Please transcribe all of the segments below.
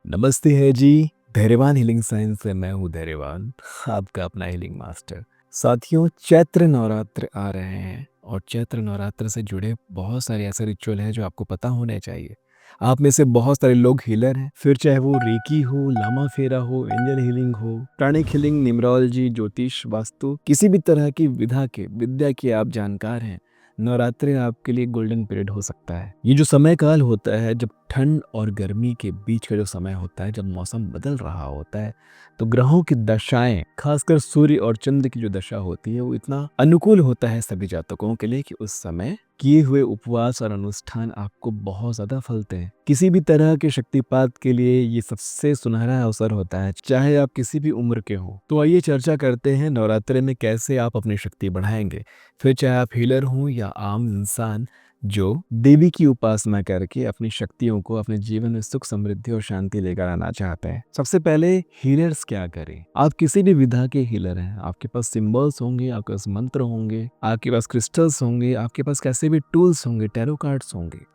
नमस्ते है जी। धैर्यवान हीलिंग साइंस से मैं हूँ धैर्यवान, आपका अपना हीलिंग मास्टर। साथियों, चैत्र नवरात्र आ रहे हैं और चैत्र नवरात्र से जुड़े बहुत सारे ऐसे रिचुअल हैं जो आपको पता होने चाहिए। आप में से बहुत सारे लोग हीलर हैं, फिर चाहे वो रेकी हो, लामा फेरा हो, एंजल हीलिंग हो, प्राणिक हीलिंग, न्यूमरोलॉजी, ज्योतिष, वास्तु, किसी भी तरह की विद्या के आप जानकार हैं। नवरात्रि आपके लिए गोल्डन पीरियड हो सकता है। ये जो समय काल होता है, जब ठंड और गर्मी के बीच का जो समय होता है, जब मौसम बदल रहा होता है, तो ग्रहों की दशाएं, खासकर सूर्य और चंद्र की जो दशा होती है, वो इतना अनुकूल होता है सभी जातकों के लिए कि उस समय किए हुए उपवास और अनुष्ठान आपको बहुत ज्यादा फलते हैं। किसी भी तरह के शक्तिपात के लिए ये सबसे सुनहरा अवसर होता है, चाहे आप किसी भी उम्र के हो। तो आइए चर्चा करते हैं नवरात्रि में कैसे आप अपनी शक्ति बढ़ाएंगे। फिर चाहे आप हीलर हों या आम इंसान जो देवी की उपासना करके अपनी शक्तियों को अपने जीवन में सुख, समृद्धि और शांति लेकर आना चाहते हैं। सबसे पहले हीलर्स क्या करें। आप किसी भी विधा के हीलर हैं, आपके पास सिंबल्स होंगे, आपके पास मंत्र होंगे, आपके पास क्रिस्टल्स होंगे, आपके पास कैसे भी टूल्स होंगे, टैरो कार्ड्स होंगे।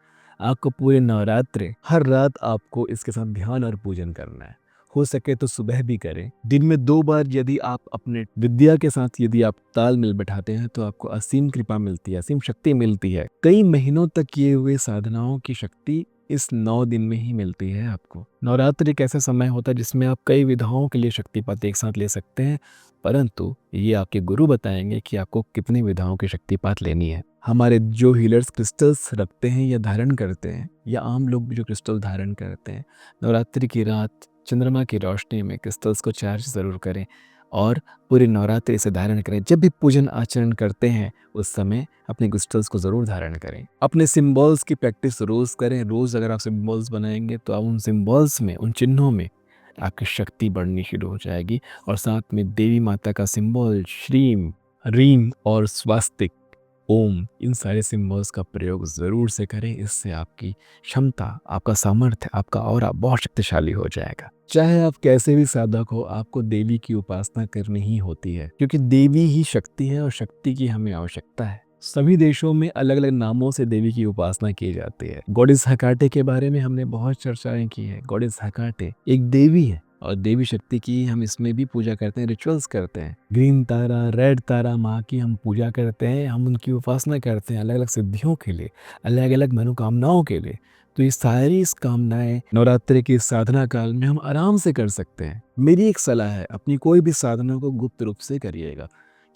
आपको पूरे नवरात्रे हर रात आपको इसके साथ ध्यान और पूजन करना है। हो सके तो सुबह भी करें। दिन में 2 बार यदि आप अपने विद्या के साथ यदि आप तालमेल बैठाते हैं तो आपको असीम कृपा मिलती है, असीम शक्ति मिलती है। कई महीनों तक किए हुए साधनाओं की शक्ति इस 9 दिन में ही मिलती है आपको। नवरात्रि एक ऐसा समय होता है जिसमें आप कई विधाओं के लिए शक्तिपात एक साथ ले सकते हैं, परंतु ये आपके गुरु बताएंगे कि आपको कितनी विधाओं की शक्तिपात लेनी है। हमारे जो हीलर्स क्रिस्टल्स रखते हैं या धारण करते हैं, या आम लोग भी जो क्रिस्टल धारण करते हैं, नवरात्रि की रात चंद्रमा की रोशनी में क्रिस्टल्स को चार्ज ज़रूर करें और पूरी नवरात्रि से धारण करें। जब भी पूजन आचरण करते हैं उस समय अपने क्रिस्टल्स को ज़रूर धारण करें। अपने सिंबल्स की प्रैक्टिस रोज़ करें। रोज़ अगर आप सिंबल्स बनाएंगे तो आप उन सिंबल्स में, उन चिन्हों में आपकी शक्ति बढ़नी शुरू हो जाएगी। और साथ में देवी माता का सिंबल श्रीम, रीम और स्वास्तिक, ओम, इन सारे सिंबल्स का प्रयोग ज़रूर से करें। इससे आपकी क्षमता, आपका सामर्थ्य, आपका ऑरा बहुत शक्तिशाली हो जाएगा। चाहे आप कैसे भी साधक हो, आपको देवी की उपासना करनी ही होती है, क्योंकि देवी ही शक्ति है और शक्ति की हमें आवश्यकता है। सभी देशों में अलग अलग नामों से देवी की उपासना की जाती है। गॉडेस हेकाटे के बारे में हमने बहुत चर्चाएं की है। गॉडेस हेकाटे एक देवी है और देवी शक्ति की हम इसमें भी पूजा करते हैं, रिचुअल्स करते हैं। ग्रीन तारा, रेड तारा माँ की हम पूजा करते हैं, हम उनकी उपासना करते हैं अलग अलग सिद्धियों के लिए, अलग अलग मनोकामनाओं के लिए। तो ये सारी इस कामनाएं नवरात्रि की साधना काल में हम आराम से कर सकते हैं। मेरी एक सलाह है, अपनी कोई भी साधना को गुप्त रूप से करिएगा,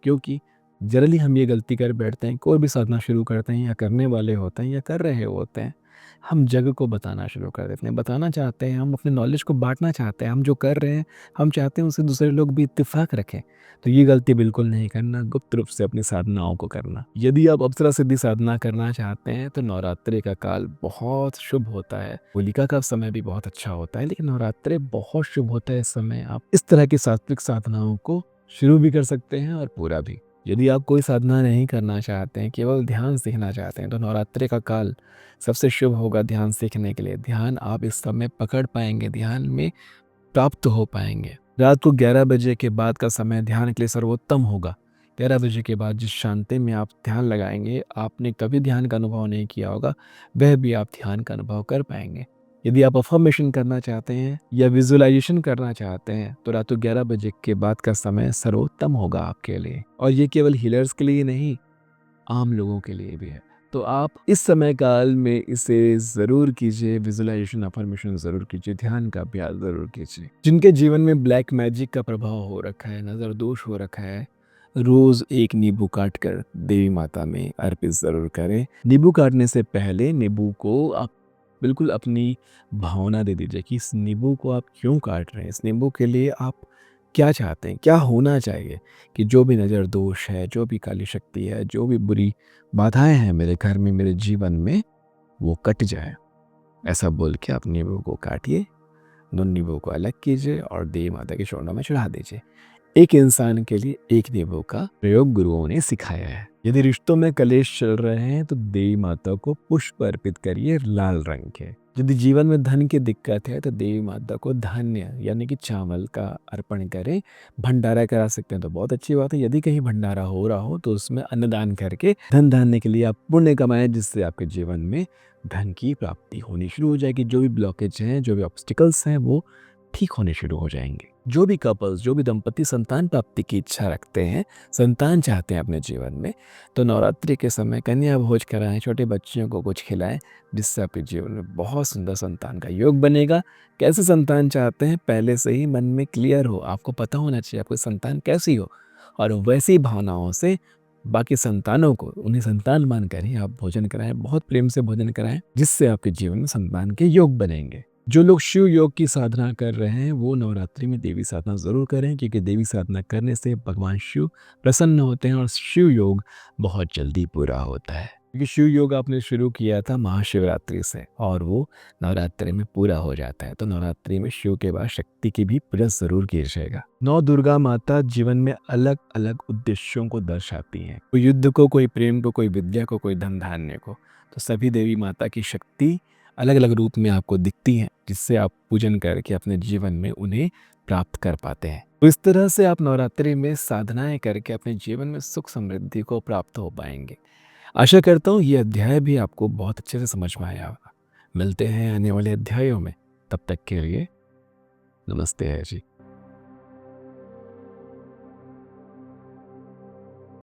क्योंकि जनरली हम ये गलती कर बैठते हैं। कोई भी साधना शुरू करते हैं या करने वाले होते हैं या कर रहे होते हैं, हम जग को बताना शुरू कर देते हैं, बताना चाहते हैं, हम अपने नॉलेज को बांटना चाहते हैं। हम जो कर रहे हैं हम चाहते हैं उससे दूसरे लोग भी इत्तेफाक रखें। तो ये गलती बिल्कुल नहीं करना, गुप्त रूप से अपनी साधनाओं को करना। यदि आप अप्सरा सिद्धि साधना करना चाहते हैं तो नवरात्रि का काल बहुत शुभ होता है। होलिका का समय भी बहुत अच्छा होता है, लेकिन नवरात्रि बहुत शुभ होता है। इस समय आप इस तरह की सात्विक साधनाओं को शुरू भी कर सकते हैं और पूरा भी। यदि आप कोई साधना नहीं करना चाहते हैं, केवल ध्यान सीखना चाहते हैं, तो नवरात्रि का काल सबसे शुभ होगा ध्यान सीखने के लिए। ध्यान आप इस समय पकड़ पाएंगे, ध्यान में प्राप्त हो पाएंगे। रात को 11 बजे के बाद का समय ध्यान के लिए सर्वोत्तम होगा। 11 बजे के बाद जिस शांति में आप ध्यान लगाएंगे, आपने कभी ध्यान का अनुभव नहीं किया होगा, वह भी आप ध्यान का अनुभव कर पाएंगे। यदि आप अफर्मेशन करना चाहते हैं या विजुअलाइजेशन करना चाहते हैं तो रात को 11 बजे के बाद का समय सर्वोत्तम होगा आपके लिए। और ये केवल हीलर्स के लिए नहीं, आम लोगों के लिए भी है। तो आप इस समय काल में इसे ज़रूर कीजिए, विजुअलाइजेशन, अफर्मेशन ज़रूर कीजिए, ध्यान का अभ्यास ज़रूर कीजिए। जिनके जीवन में ब्लैक मैजिक का प्रभाव हो रखा है, नज़र दोष हो रखा है, रोज़ एक नींबू काट कर देवी माता में अर्पित ज़रूर करें। नींबू काटने से पहले नींबू को आप बिल्कुल अपनी भावना दे दीजिए कि इस नींबू को आप क्यों काट रहे हैं, इस नींबू के लिए आप क्या चाहते हैं, क्या होना चाहिए कि जो भी नज़र दोष है, जो भी काली शक्ति है, जो भी बुरी बाधाएं हैं मेरे घर में, मेरे जीवन में, वो कट जाए। ऐसा बोल के आप नींबू को काटिए, दोनों नींबू को अलग कीजिए और देवी माता के चरणों में चढ़ा दीजिए। एक इंसान के लिए एक नींबू का प्रयोग गुरुओं ने सिखाया है। यदि रिश्तों में कलेश चल रहे हैं तो देवी माता को पुष्प अर्पित करिए लाल रंग के। यदि जीवन में धन की दिक्कत है तो देवी माता को धान्य यानी कि चावल का अर्पण करें। भंडारा करा सकते हैं तो बहुत अच्छी बात है। यदि कहीं भंडारा हो रहा हो तो उसमें अन्नदान करके धन धान्य के लिए आप पुण्य कमाएं, जिससे आपके जीवन में धन की प्राप्ति होनी शुरू हो जाएगी। जो भी ब्लॉकेज हैं, जो भी ऑब्स्टिकल्स हैं, वो ठीक होने शुरू हो जाएंगे। जो भी कपल्स, जो भी दंपति संतान प्राप्ति की इच्छा रखते हैं, संतान चाहते हैं अपने जीवन में, तो नवरात्रि के समय कन्या भोज कराएं, छोटे बच्चियों को कुछ खिलाएं, जिससे आपके जीवन में बहुत सुंदर संतान का योग बनेगा। कैसे संतान चाहते हैं, पहले से ही मन में क्लियर हो, आपको पता होना चाहिए आपकी संतान कैसी हो, और वैसी भावनाओं से बाकी संतानों को उन्हें संतान मानकर ही आप भोजन कराएं, बहुत प्रेम से भोजन कराएं, जिससे आपके जीवन में संतान के योग बनेंगे। जो लोग शिव योग की साधना कर रहे हैं, वो नवरात्रि में देवी साधना ज़रूर करें, क्योंकि देवी साधना करने से भगवान शिव प्रसन्न होते हैं और शिव योग बहुत जल्दी पूरा होता है। क्योंकि शिव योग आपने शुरू किया था महाशिवरात्रि से, और वो नवरात्रि में पूरा हो जाता है। तो नवरात्रि में शिव के बाद शक्ति की भी पूजा ज़रूर की जाएगा। नौ दुर्गा माता जीवन में अलग अलग उद्देश्यों को दर्शाती हैं, कोई युद्ध को, कोई प्रेम को, कोई विद्या को, कोई धन धान्य को। तो सभी देवी माता की शक्ति अलग अलग रूप में आपको दिखती हैं, जिससे आप पूजन करके अपने जीवन में उन्हें प्राप्त कर पाते हैं। तो इस तरह से आप नवरात्रि में साधनाएं करके अपने जीवन में सुख समृद्धि को प्राप्त हो पाएंगे। आशा करता हूँ ये अध्याय भी आपको बहुत अच्छे से समझ में आया होगा। मिलते हैं आने वाले अध्यायों में, तब तक के लिए नमस्ते है जी।